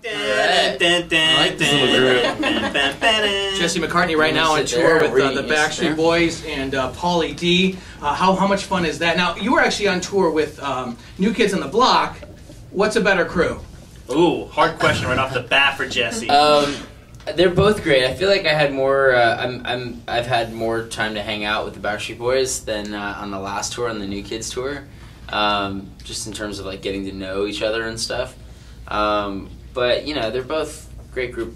I like this little group. Jesse McCartney right now on tour with the Backstreet Boys and Pauly D. How much fun is that? Now, you were actually on tour with New Kids on the Block. What's a better crew? Ooh, hard question right off the bat for Jesse. They're both great. I feel like I had more. I've had more time to hang out with the Backstreet Boys than on the last tour, on the New Kids tour. Just in terms of like getting to know each other and stuff. But you know, they're both great group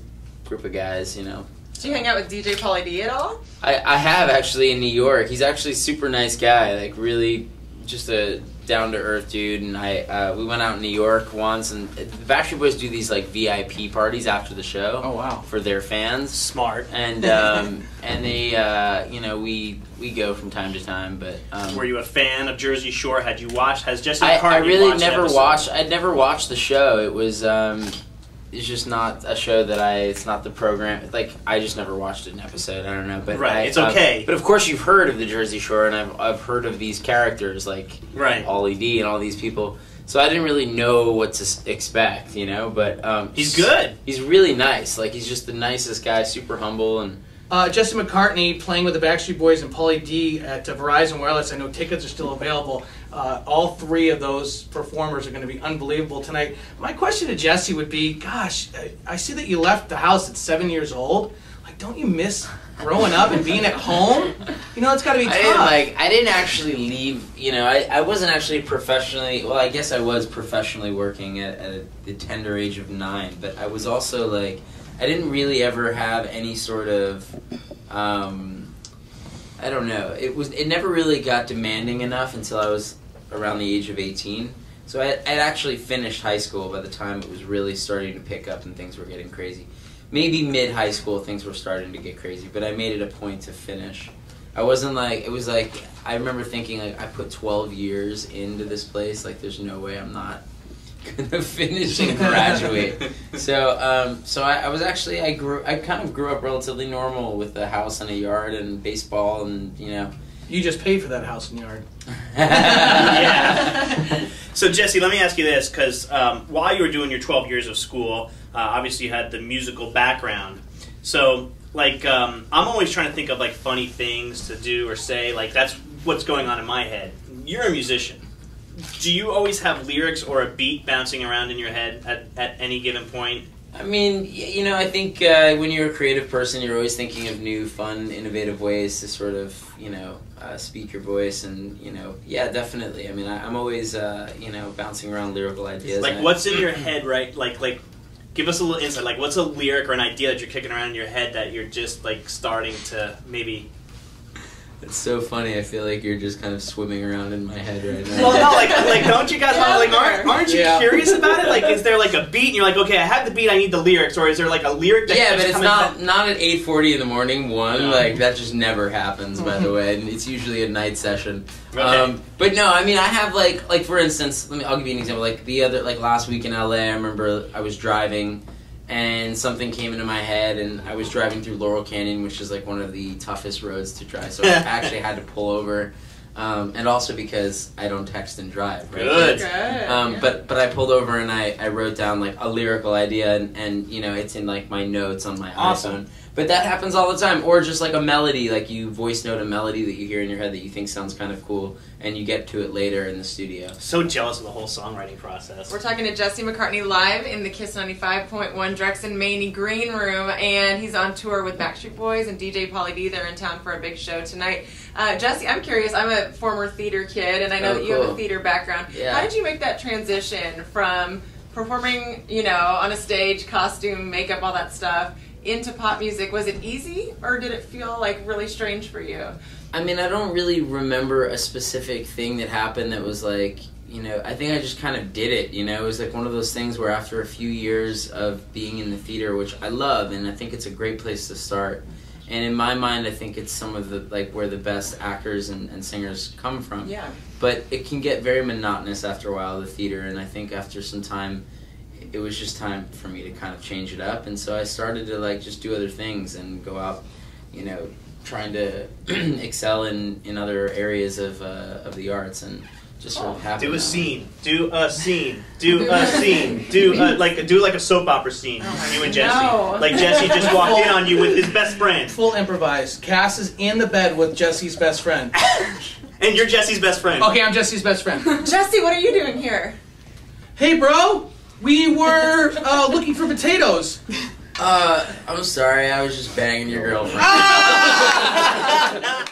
of guys. You know. Did you hang out with DJ Pauly D at all? I have actually in New York. He's actually a super nice guy. Like really, just a down to earth dude. And we went out in New York once, and the Backstreet Boys do these like VIP parties after the show. Oh wow! For their fans. Smart. And and they you know we go from time to time. But were you a fan of Jersey Shore? Had you watched? Has Jesse McCartney I really watched never watched. I'd never watched the show. It was it's just not a show that it's not the program. Like I just never watched an episode. I don't know, but right, it's okay. But of course, you've heard of the Jersey Shore, and I've heard of these characters like Pauly D and all these people. So I didn't really know what to expect, you know. But he's good. He's really nice. Like he's just the nicest guy, super humble and. Jesse McCartney playing with the Backstreet Boys and Pauly D at Verizon Wireless. I know tickets are still available. All three of those performers are going to be unbelievable tonight. My question to Jesse would be, gosh, I see that you left the house at 7 years old. Like, don't you miss growing up and being at home? You know, it's got to be tough. I didn't actually leave. You know, I wasn't actually professionally. Well, I guess I was professionally working at the tender age of 9. But I was also like. I didn't really ever have any sort of, I don't know. It never really got demanding enough until I was around the age of 18. So I'd actually finished high school by the time it was really starting to pick up and things were getting crazy. Maybe mid-high school things were starting to get crazy, but I made it a point to finish. I wasn't like, it was like, I remember thinking like I put 12 years into this place, like there's no way I'm not gonna finish and graduate. So I was actually I kind of grew up relatively normal with a house and a yard and baseball and you know. You just paid for that house and yard. Yeah. So Jesse, let me ask you this, because while you were doing your 12 years of school, obviously you had the musical background. So like I'm always trying to think of like funny things to do or say. Like that's what's going on in my head. You're a musician. Do you always have lyrics or a beat bouncing around in your head at any given point? I mean, you know, I think when you're a creative person, you're always thinking of new, fun, innovative ways to sort of, you know, speak your voice and, you know, yeah, definitely. I mean, I'm always, you know, bouncing around lyrical ideas. Like, what's in your head, right? Like, give us a little insight. Like, what's a lyric or an idea that you're kicking around in your head that you're just, like, starting to maybe... It's so funny. I feel like you're just kind of swimming around in my head right now. Well, no, like don't you guys aren't you curious about it? Like, is there like a beat and you're like, okay, I have the beat, I need the lyrics, or is there like a lyric that but it's not at 8:40 in the morning. Like that just never happens, by the way. And it's usually a night session. Okay. But no, I mean, I have like for instance, I'll give you an example. Like last week in LA, I remember I was driving. And something came into my head, and I was driving through Laurel Canyon, which is like one of the toughest roads to drive. So I actually had to pull over, and also because I don't text and drive. Right? Good. But I pulled over and I wrote down like a lyrical idea, and you know it's in like my notes on my iPhone. But that happens all the time. Or just like a melody, like you voice note a melody that you hear in your head that you think sounds kind of cool, and you get to it later in the studio. So jealous of the whole songwriting process. We're talking to Jesse McCartney live in the Kiss 95.1 Drex Maney Green Room, and he's on tour with Backstreet Boys and DJ Pauly D. They're in town for a big show tonight. Jesse, I'm curious. I'm a former theater kid, and I know that you have a theater background. Yeah. How did you make that transition from performing, you know, on a stage, costume, makeup, all that stuff, into pop music? Was it easy, or did it feel like really strange for you? I mean, I don't really remember a specific thing that happened that was like, you know, I think I just kind of did it, you know. It was like one of those things where after a few years of being in the theater, which I love, and I think it's a great place to start, and in my mind, I think it's some of the, like, where the best actors and singers come from. Yeah. But it can get very monotonous after a while, the theater, and I think after some time, it was just time for me to kind of change it up, and so I started to like just do other things and go out, you know, trying to excel in other areas of the arts and Just for half Do an a hour. scene. Do a scene. Do a scene. Do like a soap opera scene. You and Jesse. No. Like Jesse just walked in on you with his best friend, Full improvise. Cass is in the bed with Jesse's best friend. and you're Jesse's best friend. Okay, I'm Jesse's best friend. Jesse, what are you doing here? Hey, bro. We were looking for potatoes. I'm sorry, I was just banging your girlfriend. Ah!